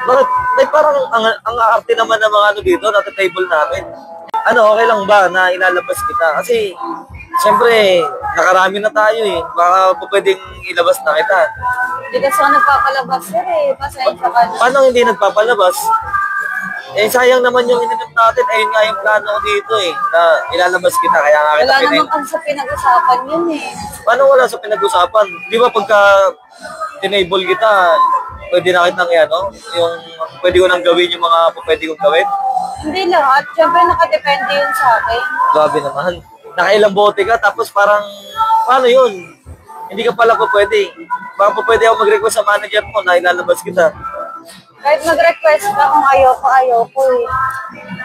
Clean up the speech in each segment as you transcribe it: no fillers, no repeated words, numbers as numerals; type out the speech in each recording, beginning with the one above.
Bakit? Like, parang ang arte naman ng mga ano dito, nasa table namin. Ano, okay lang ba na ilalabas kita? Kasi, siyempre, nakarami na tayo eh. Baka po pwedeng ilabas na kita. Hindi kasi ako nagpapalabas, sir eh. Pasensya ka na. Paano hindi nagpapalabas? Eh, sayang naman yung ininom natin. Ayun nga yung plano ko dito eh, na ilalabas kita. Kaya nga kita Wala naman kasi sa pinag-usapan yun eh. Paano wala sa pinag-usapan? Di ba pagka tinable kita, pwede na kitang ano? Yung pwede ko nang gawin yung mga pwede kong gawin? Hindi lahat. Siyempre nakadepende yun sa akin. Grabe naman. Nakailang bote ka, tapos parang, paano yun? Hindi ka pala po pwede. Baka po pwede ako mag-request sa manager mo na ilalabas kita. Kahit mag-request ka kung ayoko eh.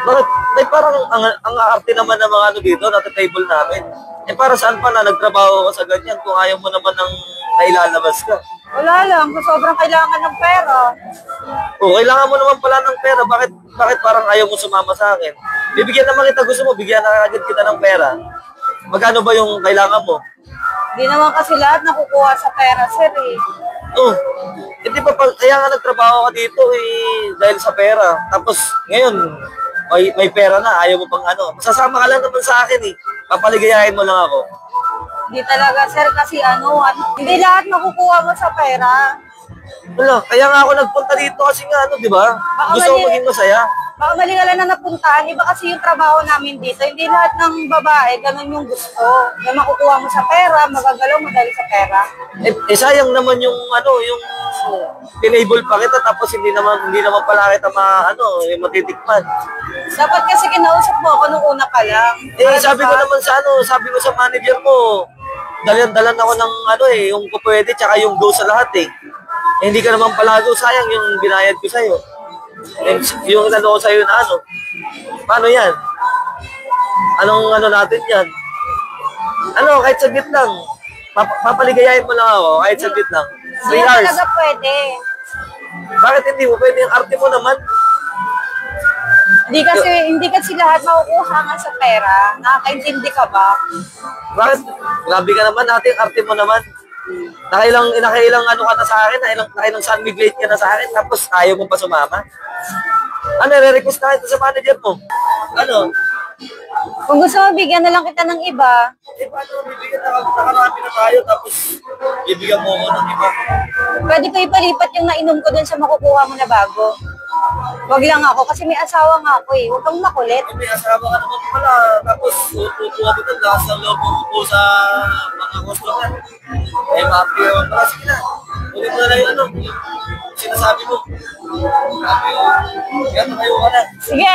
Bakit? Like, parang ang arte naman ng mga ano dito, nasa table namin. Eh para saan pa na nagtrabaho ka sa ganyan kung ayaw mo naman ng nailalabas ka? Wala lang. Kung sobrang kailangan ng pera. O, kailangan mo naman pala ng pera. Bakit parang ayaw mo sumama sa akin? Bibigyan naman kita, gusto mo, bigyan na agad kita ng pera. Magkano ba yung kailangan mo? Hindi naman kasi lahat nakukuha sa pera, sir eh. Oh, hindi pa kaya nga nagtrabaho ka dito eh, dahil sa pera. Tapos ngayon, may pera na, ayaw mo pang ano. Sasama ka lang naman sa akin eh. Papaligayahin mo lang ako. Hindi talaga, sir, kasi hindi lahat makukuha mo sa pera. Wala, kaya nga ako nagpunta dito kasi nga ano, di ba? Gusto ko maging masaya. Baka mali ka lang na napuntahan. Iba kasi yung trabaho namin dito. Hindi lahat ng babae, ganun yung gusto. Na makukuha mo sa pera, magagalaw mo dahil sa pera. Eh sayang naman yung ano, yung tinable pa kita tapos hindi naman pala kita yung matitikman. Dapat kasi kinausap mo ako nung una pa lang. Eh sabi ko naman sabi ko sa manager mo, dalan ako ng yung pwede tsaka yung go sa lahat eh. Eh hindi ka naman pala go, sayang yung binayad ko sa'yo. Eh, yung ko sa'yo na paano yan? Anong natin yan? Kahit saglit lang. Papaligayahin mo lang ako, kahit saglit lang. 3 hours. Hindi talaga pwede. Bakit hindi mo pwede? Yung arte mo naman. Hindi kasi lahat makukuha nga sa pera. Nakakaintindi ka ba? Bakit? Grabe ka naman natin, arte mo naman. Nakailang ka na sa akin, nakailang sunmig late ka na sa akin, tapos ayaw mo pa sumama. Re-request na kita sa manager mo. Kung gusto mo, bigyan na lang kita ng iba. Eh, paano bibigyan nakarami na tayo, tapos bibigyan mo ko ng iba? Pwede ko ipalipat yung nainom ko dun sa makukuha mo na bago. Wag lang ako, kasi may asawa nga ako eh. Huwag kang makulit. May asawa ka naman pala, tapos tutuwa dito, lakas ng loob mo sa mga customer. Eh, ma-appear naman pala. Sige na, ulit mo na yung sinasabi mo. Sabi ko, yan, tayo ka na. Sige.